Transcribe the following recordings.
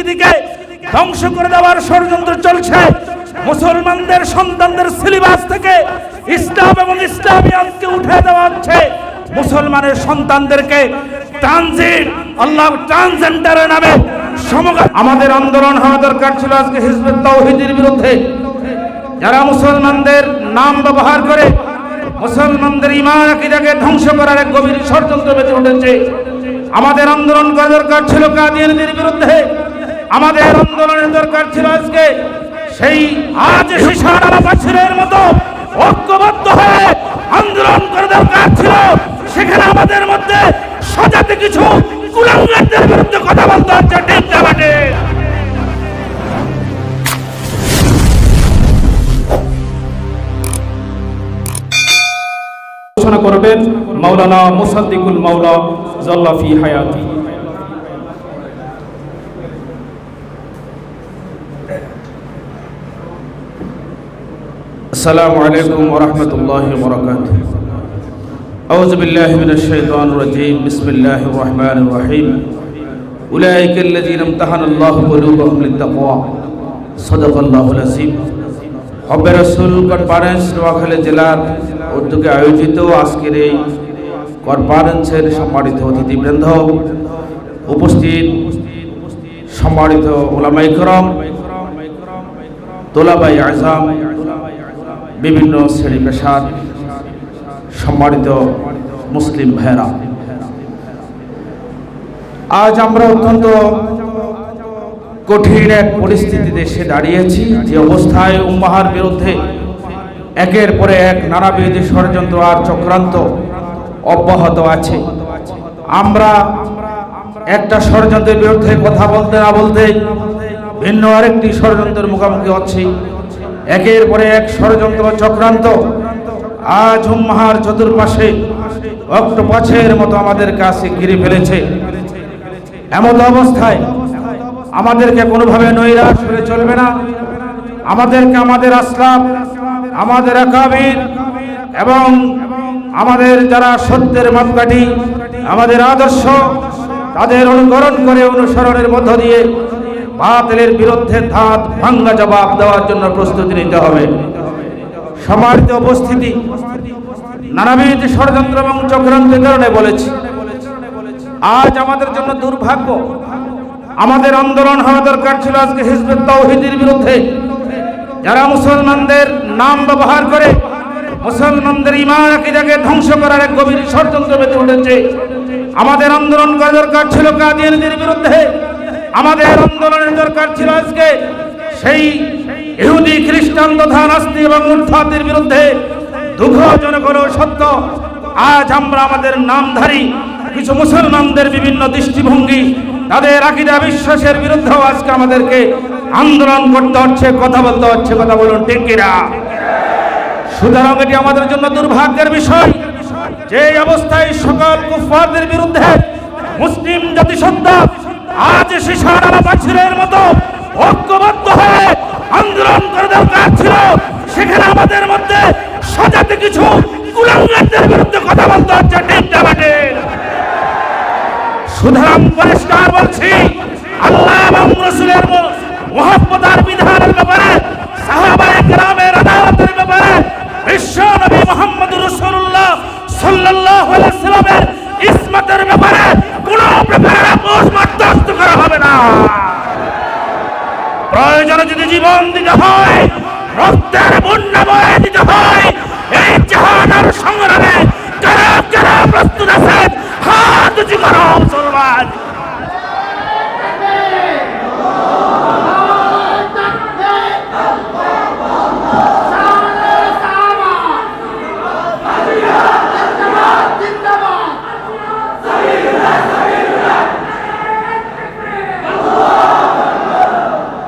সংস্কৃতিকে ধ্বংস করে দেওয়ার ষড়যন্ত্র চলছে। মুসলমানদের সন্তানদের সিলেবাস থেকে ইসলাম এবং ইসলামিয়াতকে উঠে দেওয়া হচ্ছে। মুসলমানের সন্তানদেরকে ট্রান্সজেন্ডারের নামে আমাদের আন্দোলন হওয়া দরকার ছিল আজকে হিজবুত তাওহীদের বিরুদ্ধে, যারা মুসলমানদের নাম ব্যবহার করে মুসলমানদের ঈমান আকীদাকে ধ্বংস করার এক গভীর ষড়যন্ত্র বেঁচে উঠেছে। আমাদের আন্দোলন করা দরকার ছিল কাদিয়ানীদের বিরুদ্ধে। আমাদের আন্দোলনের দরকার ছিল আজকে সেই আজ বছরের মতো ঐক্যবদ্ধ হয়ে আন্দোলন করা দরকার ছিল। সেখানে আমাদের মধ্যে সজাতে কিছু কুলাঙ্গারদের বিরুদ্ধে কথা বলতে হচ্ছে। ঠিক না বাটে? ঘোষণা করবেন মাওলানা মুসাদ্দিকুল মাওলা জাল্লা ফি হায়াতি। আসসালামু আলাইকুম ওয়া রাহমাতুল্লাহি ওয়া বারাকাতুহু। আউযু বিল্লাহি মিনাশ শাইতানির রাজীম। বিসমিল্লাহির রহমানির রহিম। উলাইকাল্লাযীনা ইমতাহানাল্লাহু কুলুবাহুম লিত-তাকওয়া। সাদাকাল্লাহুল আযীম। হব্বে রাসূল কনফারেন্স নোয়াখালী জেলার উদ্যোগে আয়োজিত আজকের এই কনফারেন্সের সম্মানিত অতিথিবৃন্দ, উপস্থিত সম্মানিত উলামায়ে কেরাম, তোলাবায়ে আযম, বিভিন্ন শ্রেণী পেশার সম্মানিত মুসলিম ভাইরা, আজ আমরা অত্যন্ত কঠিন এক পরিস্থিতিতে এসে দাঁড়িয়েছি, যে অবস্থায় উম্মাহর বিরুদ্ধে একের পরে এক নানাবিধ ষড়যন্ত্র আর চক্রান্ত অব্যাহত আছে। আমরা একটা ষড়যন্ত্রের বিরুদ্ধে কথা বলতে না বলতে ভিন্ন আরেকটি ষড়যন্ত্রের মুখোমুখি হচ্ছি। একের পরে এক ষড়যন্ত্র চক্রান্ত আজ উম্মাহর চতুর্পাশে অক্টোপাসের মতো আমাদের কাছে ঘিরে ফেলেছে। এমন অবস্থায় আমাদেরকে কোনোভাবে নৈরাশ হয়ে চলবে না। আমাদেরকে আমাদের আসলাফ, আমাদের আকাবির এবং আমাদের যারা সত্যের মাপকাঠি, আমাদের আদর্শ, তাদের অনুকরণ করে অনুসরণের মধ্য দিয়ে বাতিলের বিরুদ্ধে ধাত ভাঙ্গা জবাব দেওয়ার জন্য প্রস্তুতি নিতে হবে। সম্মানিত উপস্থিতি, নানাবিধ ষড়যন্ত্র এবং চক্রান্তের কারণে বলেছি, আজ আমাদের জন্য দুর্ভাগ্য, আমাদের আন্দোলন হওয়া দরকার ছিল আজকে হিজবুত তাওহীদের বিরুদ্ধে, যারা মুসলমানদের নাম ব্যবহার করে মুসলমানদের ঈমান আকীদাকে ধ্বংস করার এক গভীর ষড়যন্ত্র বেঁচে উঠেছে। আমাদের আন্দোলন করা দরকার ছিল কাদিয়ানীদের বিরুদ্ধে। আমাদের আন্দোলনের দরকার ছিল আজকে সেই ইহুদি খ্রিস্টান তথা নাস্তিক এবং মুরতাদের বিরুদ্ধে। দুঃখজনক হলেও সত্য, আজ আমরা আমাদের নামধারী কিছু মুসলমানদের বিভিন্ন দৃষ্টিভঙ্গি, তাদের আকীদা বিশ্বাসের বিরুদ্ধেও আজকে আমাদেরকে আন্দোলন করতে হচ্ছে, কথা বলতে হচ্ছে। কথা বলুন ঠিক কিনা? সুতরাং এটি আমাদের জন্য দুর্ভাগ্যের বিষয়, যে অবস্থায় সকল কুফফারদের বিরুদ্ধে মুসলিম জাতিসত্তা আজ বছরের মতো ঐক্যবদ্ধ হয়ে আন্দোলন করা দরকার ছিল। সেখানে আমাদের মধ্যে সজাতে কিছু কুলাঙ্গারদের বিরুদ্ধে কথা বলতে হচ্ছে। ঠিক না বাটে? সুতরাং পরিষ্কার বলছি, আল্লাহ এবং রাসূলের মুহাব্বত আর বিধানের ব্যাপারে, সাহাবায়ে কেরামের আদালতের ব্যাপারে, বিশ্ব নবী মুহাম্মদুর রাসূলুল্লাহ সাল্লাল্লাহু আলাইহি ওয়াসাল্লামের ইসমাতের ব্যাপারে কোনো ব্যাপারে আপোষ বরদাস্ত করা হবে না। প্রয়োজনে যদি জীবন দিতে হয়, রক্তের বন্যা বয়ে দিতে হয়, এই জাহানের সংগ্রামে যারা যারা প্রস্তুত আছেন হাত উঁচু করো মুসলমান।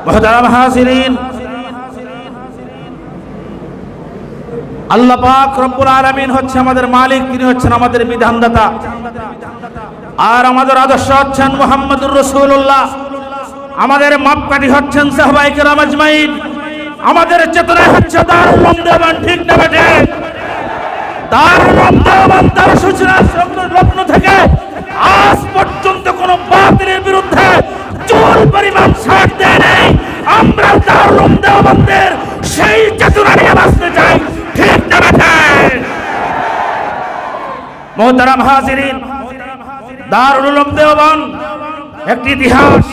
মুহতারাম হাজিরিন, আল্লাহ পাক রব্বুল আলামিন হচ্ছে আমাদের মালিক, তিনি হচ্ছেন আমাদের বিধানদাতা, আর আমাদের আদর্শ হচ্ছেন মুহাম্মদুর রাসূলুল্লাহ। আমাদের মাপকাঠি হচ্ছেন সাহাবায়ে কেরাম আজমাইন। আমাদের চেতনা হচ্ছে দারুল উলুম দেওবন্দ। ঠিক না বেঠে? দারুল দেওবন্দ তার সূচনার লগ্ন থেকে আজ পর্যন্ত কোন বাতিলের বিরুদ্ধে চুল পরিমাণ ছাড় দেয় নাই। আমরা দারুল দেওবন্দের সেই চেতনা নিয়ে বাঁচতে চাই, ঠিক না বেঠিক? মোহতারাম হাজিরিন, দারুল উলুম দেওবন্দ একটি ইতিহাস,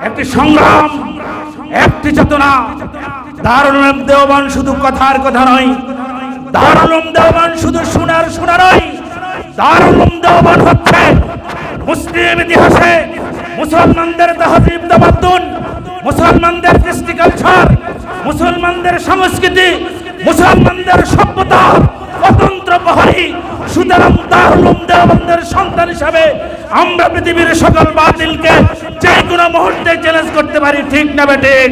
একটি সংগ্রাম, একটি চেতনা। দারুল উলুম দেওবন্দ শুধু কথার কথা নয়, দারুল উলুম দেওবন্দ শুধু শোনার নয়, দারুল উলুম দেওবন্দ হচ্ছে মুসলিম ইতিহাসে মুসলমানদের তাহজিব তামাদ্দুন, মুসলমানদের কৃষ্টি কালচার, মুসলমানদের সংস্কৃতি, মুসলমানদের সভ্যতা স্বতন্ত্র প্রহরী। সুতরাং দারুল উলুম দেওবন্দের সন্তান হিসাবে আমরা পৃথিবীর সকল বাতিলকে যে কোনো মুহূর্তে চ্যালেঞ্জ করতে পারি, ঠিক না বেঠিক?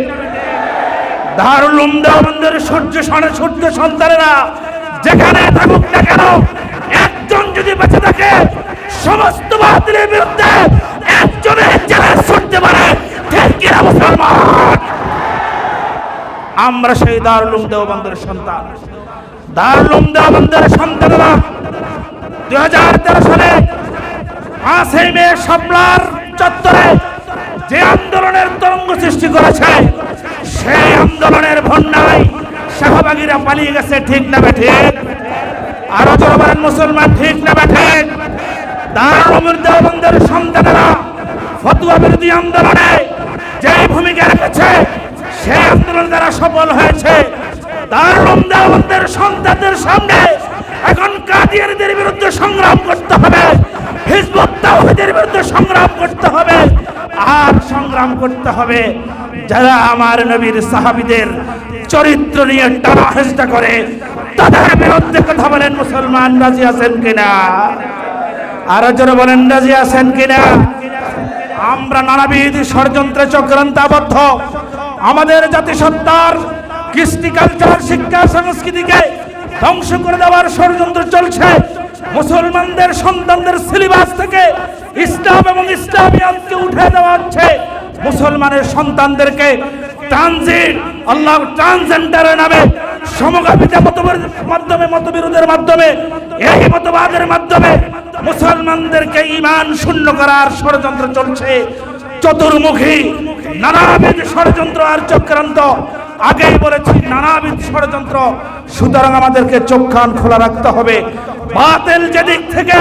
দারুল উলুম দেওবন্দের সূর্য সন্তানেরা যেখানে থাকুক না কেন, একজন যদি বেঁচে থাকে সমস্ত বাতিলের বিরুদ্ধে একজনের চ্যালেঞ্জ করতে পারে, ঠিক কিনা মুসলমান? আমরা সেই দারুল উলুম দেওবন্দের সন্তান। দারুল উলুম দেওবন্দের সন্তানেরা 2013 সালে 5 মে শাপলার চত্বরে যে আন্দোলনের তরঙ্গ সৃষ্টি করেছে, সেই আন্দোলনের বন্যায় শাহবাগীরা পালিয়ে গেছে, ঠিক না বেঠিক? আরো জোরে বলেন মুসলমান, ঠিক না বেঠিক? দারুল উলুম দেওবন্দের সন্তানেরা ফতোয়া বিরোধী আন্দোলনে যে ভূমিকা রেখেছে, সেই আন্দোলন দ্বারা সফল হয়েছে। দারুল উলুম দেওবন্দের সন্তানদের সামনে এখন কাদিয়ানীদের বিরুদ্ধে সংগ্রাম করতে হবে, হিজবুত তাওহীদের বিরুদ্ধে সংগ্রাম করতে হবে, আর সংগ্রাম করতে হবে যারা আমার নবীর সাহাবীদের চরিত্র নিয়ে টানা হেঁচড়া করে, তাদের বিরুদ্ধে কথা বলেন। মুসলমান রাজি আছেন কিনা? আরো জোরে বলেন, রাজি আছেন কিনা? আমরা নানাবিধ ষড়যন্ত্রে চক্রান্তে আবদ্ধ। আমাদের জাতিসত্তার কৃষ্টি কালচার, শিক্ষা, সংস্কৃতিকে ধ্বংস করে দেওয়ার ষড়যন্ত্র চলছে। মুসলমানদের সন্তানদের সিলেবাস থেকে ইসলাম এবং ইসলামিয়াতকে উঠে দেওয়া হচ্ছে। মুসলমানের সন্তানদেরকে ট্রানজিট, আল্লাহ ট্রান্সজেন্ডারের নামে, সমকামিতা মতবিরোধের মাধ্যমে, এই মতবাদের মাধ্যমে মুসলমানদেরকে ঈমান শূন্য করার ষড়যন্ত্র চলছে। চতুর্মুখী নানাবিধ ষড়যন্ত্র আর চক্রান্ত, আগেই বলেছি নানাবিধ ষড়যন্ত্র। সুতরাং আমাদেরকে চোখ কান খোলা রাখতে হবে। বাতিল যেদিক থেকে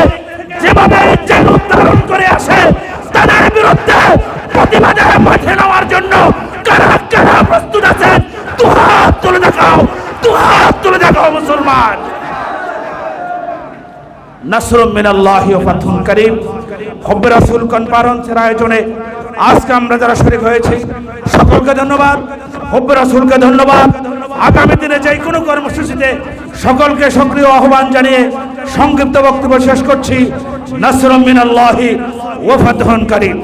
যেভাবে জেল উত্তোলন করে আসে, তাদের বিরুদ্ধে প্রতিবাদে মাঠে নেওয়ার জন্য কারা কারা প্রস্তুত আছেন? দুহাত তুলে দেখাও, দুহাত তুলে দেখাও মুসলমান। নাসরুম মিনাল্লাহি ওয়া ফাতহুন কারীম হব্বে রাসূল কনফারেন্সের আয়োজনে আজকে আমরা যারা শরীক হয়েছি সকলকে ধন্যবাদ, হব্বে রাসূলকে ধন্যবাদ। আগামী দিনে যে কোনো কর্মসূচিতে সকলকে সক্রিয় আহ্বান জানিয়ে সংক্ষিপ্ত বক্তব্য শেষ করছি। নাসরুম মিনাল্লাহি ওয়া ফাতহুন কারীম।